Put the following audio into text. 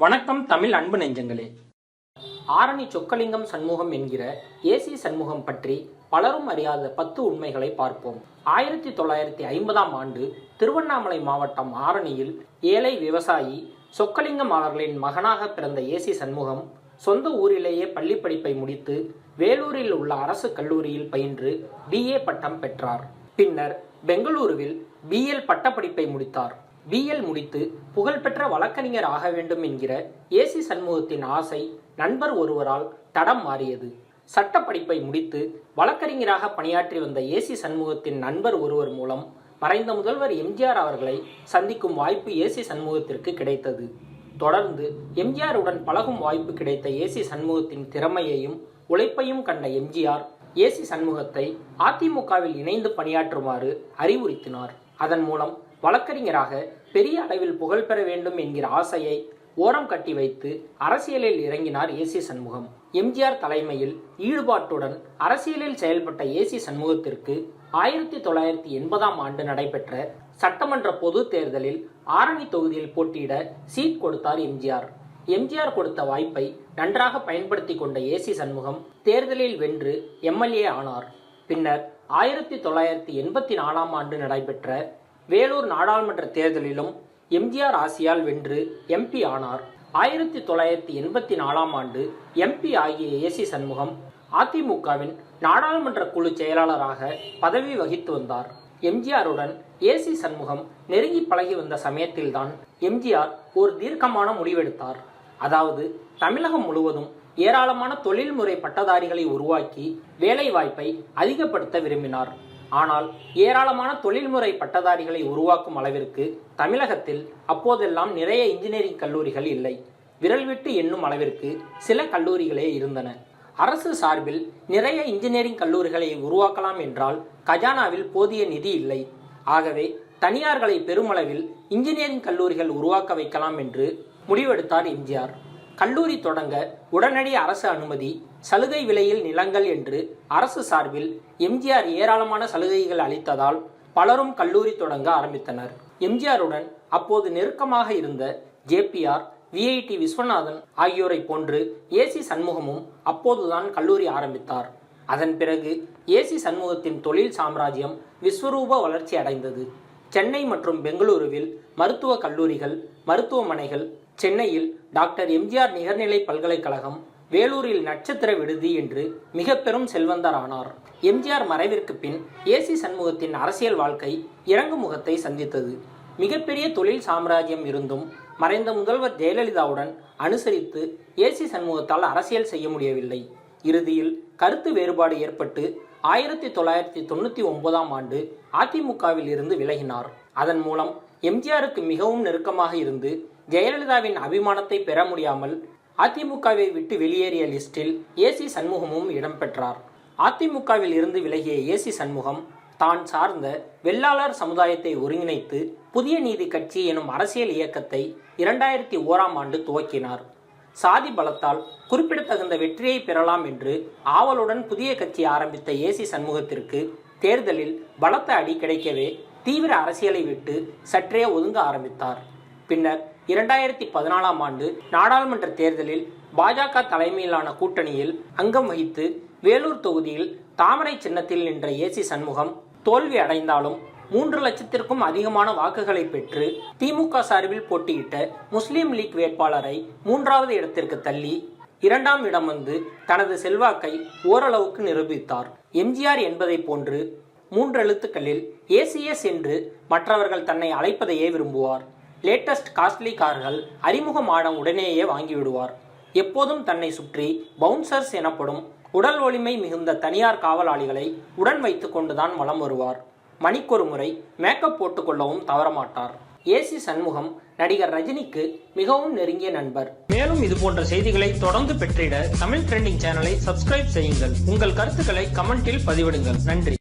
வணக்கம் தமிழ் அன்பு நெஞ்சங்களே. ஆரணி சொக்கலிங்கம் சண்முகம் என்கிற ஏசி சண்முகம் பற்றி பலரும் அறியாத 10 உண்மைகளை பார்ப்போம். 1950ஆம் ஆண்டு திருவண்ணாமலை மாவட்டம் ஆரணியில் ஏழை விவசாயி சொக்கலிங்கம் அவர்களின் மகனாக பிறந்த ஏசி சண்முகம் சொந்த ஊரிலேயே பள்ளி படிப்பை முடித்து வேலூரில் உள்ள அரசு கல்லூரியில் பயின்று BA பட்டம் பெற்றார். பின்னர் பெங்களூருவில் BL பட்டப்படிப்பை முடித்தார். BL முடித்து புகழ்பெற்ற வழக்கறிஞர் ஆக வேண்டும் என்கிற ஏசி சண்முகத்தின் ஆசை நண்பர் ஒருவரால் தடம் மாறியது. சட்ட படிப்பை முடித்து வழக்கறிஞராக பணியாற்றி வந்த ஏசி சண்முகத்தின் நண்பர் ஒருவர் மூலம் மறைந்த முதல்வர் எம்ஜிஆர் அவர்களை சந்திக்கும் வாய்ப்பு ஏசி சண்முகத்திற்கு கிடைத்தது. தொடர்ந்து எம்ஜிஆர் உடன் பழகும் வாய்ப்பு கிடைத்த ஏசி சண்முகத்தின் திறமையையும் உழைப்பையும் கண்ட எம்ஜிஆர் ஏசி சண்முகத்தை அதிமுகவில் இணைந்து பணியாற்றுமாறு அறிவுறுத்தினார். அதன் மூலம் வழக்கறிஞராக பெரிய அளவில் புகழ் பெற வேண்டும் என்கிற ஆசையை ஓரம் கட்டி வைத்து அரசியலில் இறங்கினார் ஏசி சண்முகம். எம்ஜிஆர் தலைமையில் ஈடுபாட்டுடன் அரசியலில் செயல்பட்ட ஏசி சண்முகத்திற்கு 1980ஆம் ஆண்டு நடைபெற்ற சட்டமன்ற பொது தேர்தலில் ஆரணி தொகுதியில் போட்டியிட சீட் கொடுத்தார் எம்ஜிஆர். எம்ஜிஆர் கொடுத்த வாய்ப்பை நன்றாக பயன்படுத்தி கொண்ட ஏசி சண்முகம் தேர்தலில் வென்று MLA ஆனார். பின்னர் 1984ஆம் ஆண்டு நடைபெற்ற வேலூர் நாடாளுமன்ற தேர்தலிலும் எம்ஜிஆர் ஆசியால் வென்று MP ஆனார். 1984ஆம் ஆண்டு MP ஆகிய ஏசி சண்முகம் அதிமுகவின் நாடாளுமன்ற குழு செயலாளராக பதவி வகித்து வந்தார். எம்ஜிஆருடன் ஏசி சண்முகம் நெருங்கி பழகி வந்த சமயத்தில்தான் எம்ஜிஆர் ஒரு தீர்க்கமான முடிவெடுத்தார். அதாவது தமிழகம் முழுவதும் ஏராளமான தொழில்முறை பட்டதாரிகளை உருவாக்கி வேலை வாய்ப்பை அதிகப்படுத்த விரும்பினார். ஆனால் ஏராளமான தொழில்முறை பட்டதாரிகளை உருவாக்கும் அளவிற்கு தமிழகத்தில் அப்போதெல்லாம் நிறைய இன்ஜினியரிங் கல்லூரிகள் இல்லை. விரல் விட்டு எண்ணும் அளவிற்கு சில கல்லூரிகளே இருந்தன. அரசு சார்பில் நிறைய இன்ஜினியரிங் கல்லூரிகளை உருவாக்கலாம் என்றால் கஜானாவில் போதிய நிதி இல்லை. ஆகவே தனியார்களை பெருமளவில் இன்ஜினியரிங் கல்லூரிகள் உருவாக்க வைக்கலாம் என்று முடிவெடுத்தார் எம்ஜிஆர். கல்லூரி தொடங்க உடனடி அரசு அனுமதி, சலுகை விலையில் நிலங்கள் என்று அரசு சார்பில் எம்ஜிஆர் ஏராளமான சலுகைகள் அளித்ததால் பலரும் கல்லூரி தொடங்க ஆரம்பித்தனர். எம்ஜிஆருடன் அப்போது நெருக்கமாக இருந்த JPR, VIT விஸ்வநாதன் ஆகியோரை போன்று ஏசி சண்முகமும் அப்போதுதான் கல்லூரி ஆரம்பித்தார். அதன் பிறகு ஏசி சண்முகத்தின் தொழில் சாம்ராஜ்யம் விஸ்வரூப வளர்ச்சி அடைந்தது. சென்னை மற்றும் பெங்களூருவில் மருத்துவ கல்லூரிகள், மருத்துவமனைகள், சென்னையில் டாக்டர் எம்ஜிஆர் நிகர்நிலை பல்கலைக்கழகம், வேலூரில் நட்சத்திர விடுதி என்று மிக பெரும் செல்வந்தர் ஆனார். எம்ஜிஆர் மறைவிற்கு பின் ஏசி சண்முகத்தின் அரசியல் வாழ்க்கை இறங்கு முகத்தை சந்தித்தது. மிகப்பெரிய தொழில் சாம்ராஜ்யம் இருந்தும் மறைந்த முதல்வர் ஜெயலலிதாவுடன் அனுசரித்து ஏசி சண்முகத்தால் அரசியல் செய்ய முடியவில்லை. இறுதியில் கருத்து வேறுபாடு ஏற்பட்டு 1999ஆம் ஆண்டு அதிமுகவில் இருந்து விலகினார். அதன் மூலம் எம்ஜிஆருக்கு மிகவும் நெருக்கமாக இருந்து ஜெயலலிதாவின் அபிமானத்தை பெற முடியாமல் அதிமுகவை விட்டு வெளியேறிய லிஸ்டில் ஏசி சண்முகமும் இடம்பெற்றார். அதிமுகவில் இருந்து விலகிய ஏசி சண்முகம் தான் சார்ந்த வெள்ளாளர் சமுதாயத்தை ஒருங்கிணைத்து புதிய நீதி கட்சி எனும் அரசியல் இயக்கத்தை 2001ஆம் ஆண்டு துவக்கினார். சாதி பலத்தால் குறிப்பிடத்தகுந்த வெற்றியை பெறலாம் என்று ஆவலுடன் புதிய கட்சி ஆரம்பித்த ஏசி சண்முகத்திற்கு தேர்தலில் பலத்த அடி கிடைக்கவே தீவிர அரசியலை விட்டு சற்றே ஒதுங்க ஆரம்பித்தார். பின்னர் 2014ஆம் ஆண்டு நாடாளுமன்ற தேர்தலில் பாஜக தலைமையிலான கூட்டணியில் அங்கம் வகித்து வேலூர் தொகுதியில் தாமரை சின்னத்தில் நின்ற ஏசி சண்முகம் தோல்வி அடைந்தாலும் 3 லட்சத்திற்கும் அதிகமான வாக்குகளை பெற்று திமுக சார்பில் போட்டியிட்ட முஸ்லீம் லீக் வேட்பாளரை 3வது இடத்திற்கு தள்ளி 2ஆம் இடம் வந்து தனது செல்வாக்கை ஓரளவுக்கு நிரூபித்தார். எம்ஜிஆர் என்பதை போன்று 3 எழுத்துக்களில் ACS என்று மற்றவர்கள் தன்னை அழைப்பதையே விரும்புவார். லேட்டஸ்ட் காஸ்ட்லி கார்கள் அறிமுகம் ஆன உடனேயே வாங்கிவிடுவார். எப்போதும் தன்னை சுற்றி பவுன்சர்ஸ் எனப்படும் உடல் வலிமை மிகுந்த தனியார் காவலாளிகளை உடன் வைத்து கொண்டுதான் வலம் வருவார். மணிக்கொரு முறை மேக்கப் போட்டுக்கொள்ளவும் தவறமாட்டார். ஏசி சண்முகம் நடிகர் ரஜினிக்கு மிகவும் நெருங்கிய நண்பர். மேலும் இது போன்ற செய்திகளை தொடர்ந்து பெற்றிட தமிழ் ட்ரெண்டிங் சேனலை சப்ஸ்கிரைப் செய்யுங்கள். உங்கள் கருத்துக்களை கமெண்டில் பதிவிடுங்கள். நன்றி.